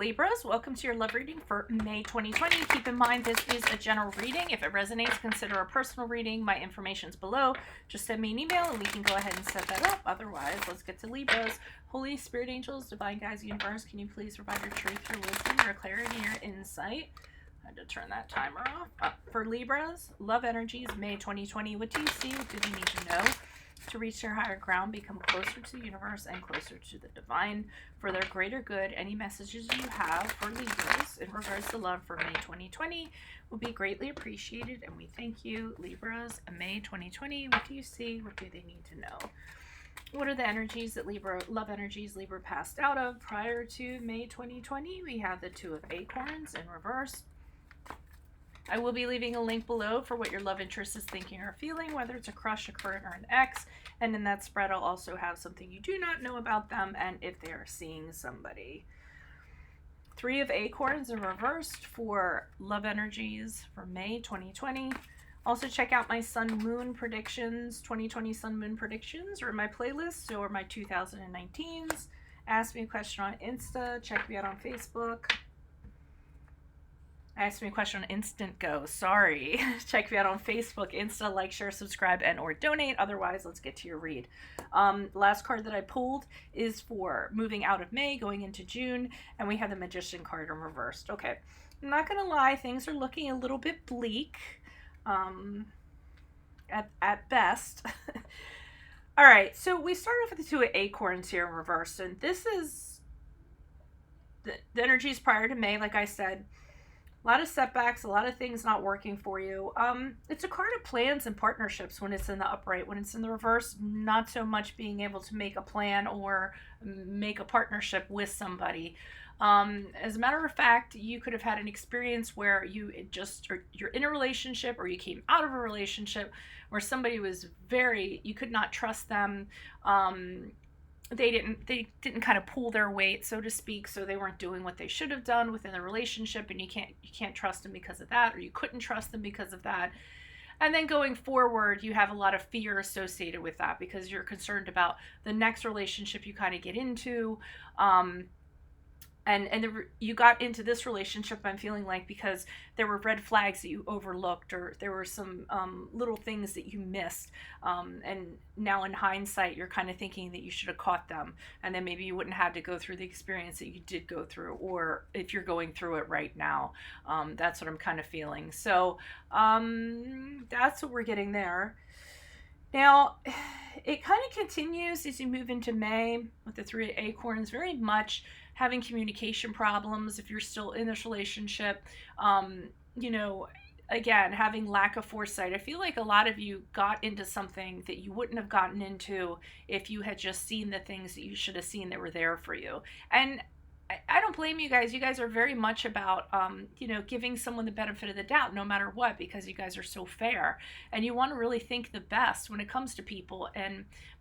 Libras, welcome to your love reading for May 2020. Keep in mind this is a general reading. If it resonates, consider a personal reading. My information's below. Just send me an email and we can go ahead and set that up. Otherwise, let's get to Libras. Holy Spirit Angels, Divine Guides, Universe, can you please provide your truth, your wisdom, your clarity, your insight? I had to turn that timer off. For Libras, love energies, May 2020. What do you see? What do you need to know? To reach their higher ground, become closer to the universe and closer to the divine for their greater good. Any messages you have for Libras in regards to love for May 2020 will be greatly appreciated, and we thank you. Libras, May 2020, what do you see? What do they need to know? What are the energies that love energies Libra passed out of prior to May 2020? We have the Two of Acorns in reverse. I will be leaving a link below for what your love interest is thinking or feeling, whether it's a crush, a current, or an ex. And in that spread, I'll also have something you do not know about them and if they are seeing somebody. Three of Acorns in reversed for love energies for May 2020. Also check out my Sun Moon predictions, 2020 Sun Moon predictions, or in my playlist, or my 2019s. Ask me a question on Insta. Check me out on Facebook. Ask me a question on Instant Go. Sorry. Check me out on Facebook, Insta, like, share, subscribe, and or donate. Otherwise, let's get to your read. Last card that I pulled is for moving out of May, going into June, and we have the Magician card in reversed. Okay. I'm not going to lie. Things are looking a little bit bleak at best. All right. So we start off with the Two of Acorns here in reverse, and this is the energies prior to May, like I said. A lot of setbacks, a lot of things not working for you. It's a card of plans and partnerships when it's in the upright. When it's in the reverse, not so much being able to make a plan or make a partnership with somebody. As a matter of fact, you could have had an experience where you're in a relationship or you came out of a relationship where somebody was you could not trust them. They didn't kind of pull their weight, so to speak, so they weren't doing what they should have done within the relationship, and you can't trust them because of that, or you couldn't trust them because of that. And then going forward, you have a lot of fear associated with that because you're concerned about the next relationship you kind of get into. You got into this relationship, I'm feeling like, because there were red flags that you overlooked, or there were some little things that you missed. And now in hindsight, you're kind of thinking that you should have caught them. And then maybe you wouldn't have to go through the experience that you did go through, or if you're going through it right now. That's what I'm kind of feeling. So that's what we're getting there. Now, it kind of continues as you move into May with the Three of Acorns, very much having communication problems if you're still in this relationship. Again, having lack of foresight. I feel like a lot of you got into something that you wouldn't have gotten into if you had just seen the things that you should have seen that were there for you. And I don't blame you guys. You guys are very much about, giving someone the benefit of the doubt no matter what, because you guys are so fair and you want to really think the best when it comes to people.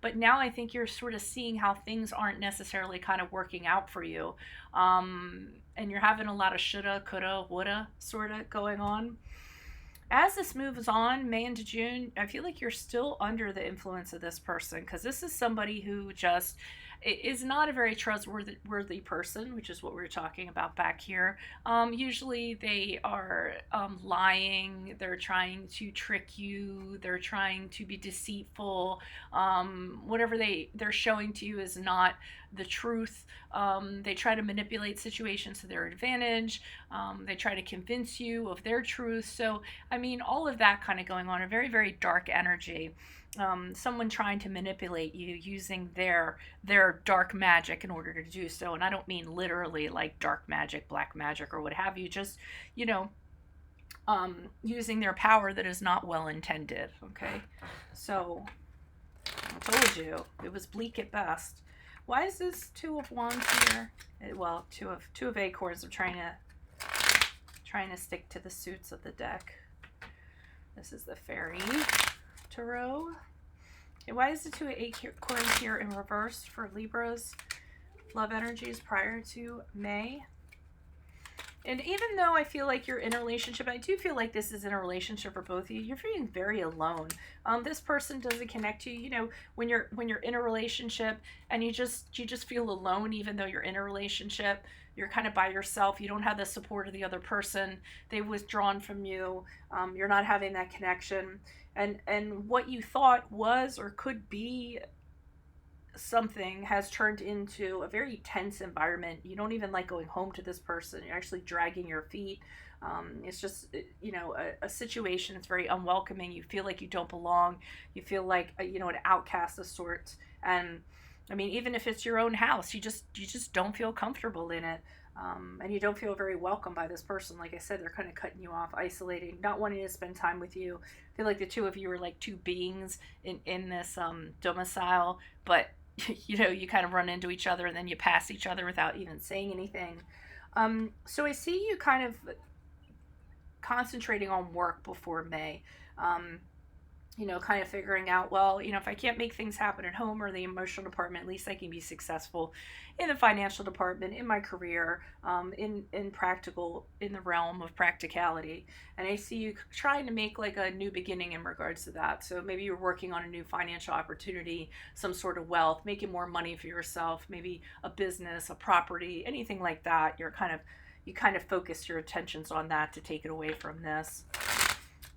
But now I think you're sort of seeing how things aren't necessarily kind of working out for you. And you're having a lot of shoulda, coulda, woulda sort of going on. As this moves on, May into June, I feel like you're still under the influence of this person, because this is somebody who just is not a very trustworthy person, which is what we were talking about back here. Usually they are lying, they're trying to trick you, they're trying to be deceitful. Whatever they're showing to you is not the truth. They try to manipulate situations to their advantage. They try to convince you of their truth. So, all of that kind of going on, a very, very dark energy. Someone trying to manipulate you using their dark magic in order to do so. And I don't mean literally like dark magic, black magic, or what have you. Just, using their power that is not well intended. Okay. So I told you it was bleak at best. Why is this Two of Wands here? Well, two of Acorns. I'm trying to stick to the suits of the deck. This is the Fairy Tarot. Okay, why is the Two of Acorns here in reverse for Libras? Love energies prior to May. And even though I feel like you're in a relationship, I do feel like this is in a relationship for both of you. You're feeling very alone. This person doesn't connect you. You know, when you're in a relationship and you just feel alone, even though you're in a relationship, you're kind of by yourself. You don't have the support of the other person. They've withdrawn from you. You're not having that connection. And what you thought was or could be something has turned into a very tense environment. You don't even like going home to this person. You're actually dragging your feet. It's just, a situation that's very unwelcoming. You feel like you don't belong. You feel like, an outcast of sorts. And I mean, even if it's your own house, you just don't feel comfortable in it. And you don't feel very welcome by this person. Like I said, they're kind of cutting you off, isolating, not wanting to spend time with you. I feel like the two of you are like two beings in this domicile, but you kind of run into each other and then you pass each other without even saying anything. So I see you kind of concentrating on work before May. Kind of figuring out, well, if I can't make things happen at home or the emotional department, at least I can be successful in the financial department, in my career, in the realm of practicality. And I see you trying to make like a new beginning in regards to that. So maybe you're working on a new financial opportunity, some sort of wealth, making more money for yourself, maybe a business, a property, anything like that. You kind of focus your attentions on that to take it away from this.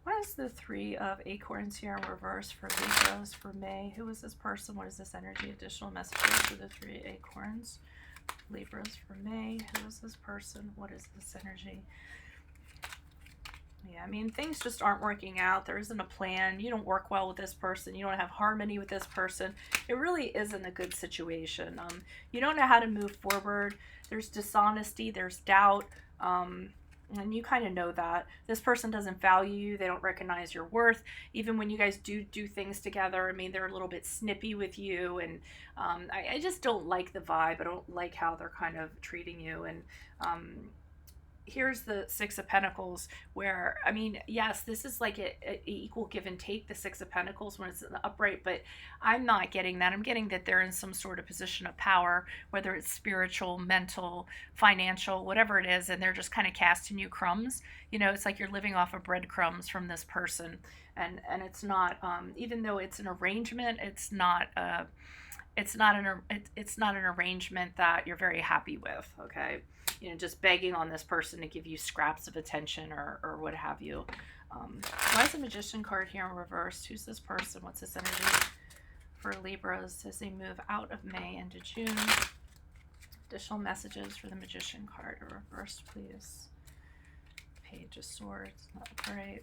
What is the 3 of Acorns here in reverse for Libras for May? Who is this person? What is this energy? Additional messages for the 3 Acorns. Libras for May. Who is this person? What is this energy? Yeah, I mean, things just aren't working out. There isn't a plan. You don't work well with this person. You don't have harmony with this person. It really isn't a good situation. You don't know how to move forward. There's dishonesty. There's doubt. And you kind of know that this person doesn't value you. They don't recognize your worth. Even when you guys do things together, I mean, they're a little bit snippy with you. And I just don't like the vibe. I don't like how they're kind of treating you. And here's the 6 of Pentacles where, I mean, yes, this is like a equal give and take, the 6 of Pentacles when it's in the upright, but I'm not getting that. I'm getting that they're in some sort of position of power, whether it's spiritual, mental, financial, whatever it is, and they're just kind of casting you crumbs. It's like you're living off of breadcrumbs from this person. And it's not, even though it's an arrangement, it's not an arrangement that you're very happy with, okay? Just begging on this person to give you scraps of attention or what have you. Why is the Magician card here in reverse? Who's this person? What's this energy for Libras as they move out of May into June? Additional messages for the Magician card in reverse, please. Page of Swords, not great.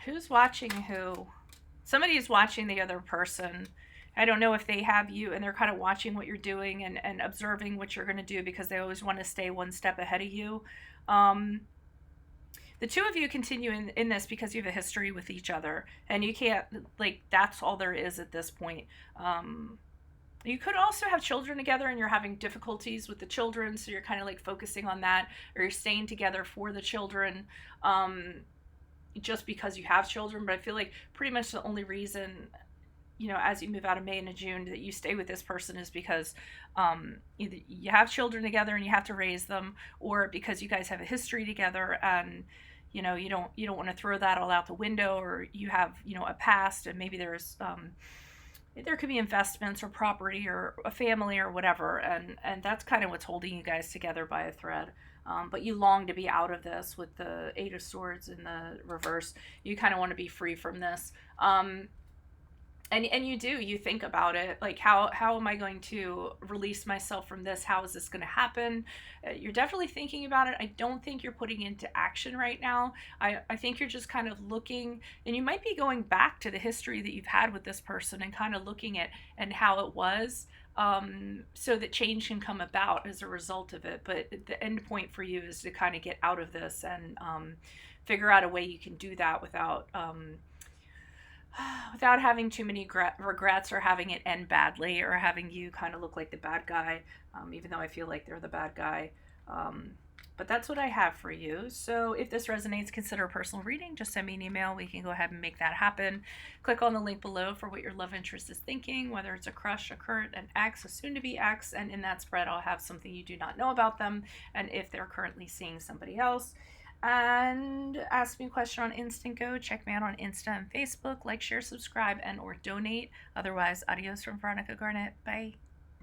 Who's watching who? Somebody is watching the other person. I don't know if they have you and they're kind of watching what you're doing and observing what you're going to do because they always want to stay one step ahead of you. The two of you continue in this because you have a history with each other and you can't, like, that's all there is at this point. You could also have children together and you're having difficulties with the children, so you're kind of like focusing on that, or you're staying together for the children. Just because you have children, but I feel like pretty much the only reason, as you move out of May into June that you stay with this person is because either you have children together and you have to raise them, or because you guys have a history together and you don't want to throw that all out the window, or you have a past and maybe there could be investments or property or a family or whatever, and that's kind of what's holding you guys together by a thread. But you long to be out of this with the 8 of Swords in the reverse. You kind of want to be free from this. And you think about it, like, how am I going to release myself from this? How is this going to happen? You're definitely thinking about it. I don't think you're putting into action right now. I think you're just kind of looking, and you might be going back to the history that you've had with this person and kind of looking at and how it was, so that change can come about as a result of it. But the end point for you is to kind of get out of this and figure out a way you can do that without having too many regrets or having it end badly or having you kind of look like the bad guy, even though I feel like they're the bad guy. But that's what I have for you. So if this resonates, consider a personal reading. Just send me an email. We can go ahead and make that happen. Click on the link below for what your love interest is thinking, whether it's a crush, a current, an ex, a soon-to-be ex. And in that spread, I'll have something you do not know about them and if they're currently seeing somebody else. And ask me a question on Instant Go. Check me out on Insta and Facebook. Like, share, subscribe, and or donate. Otherwise, adios from Veronica Garnett. Bye.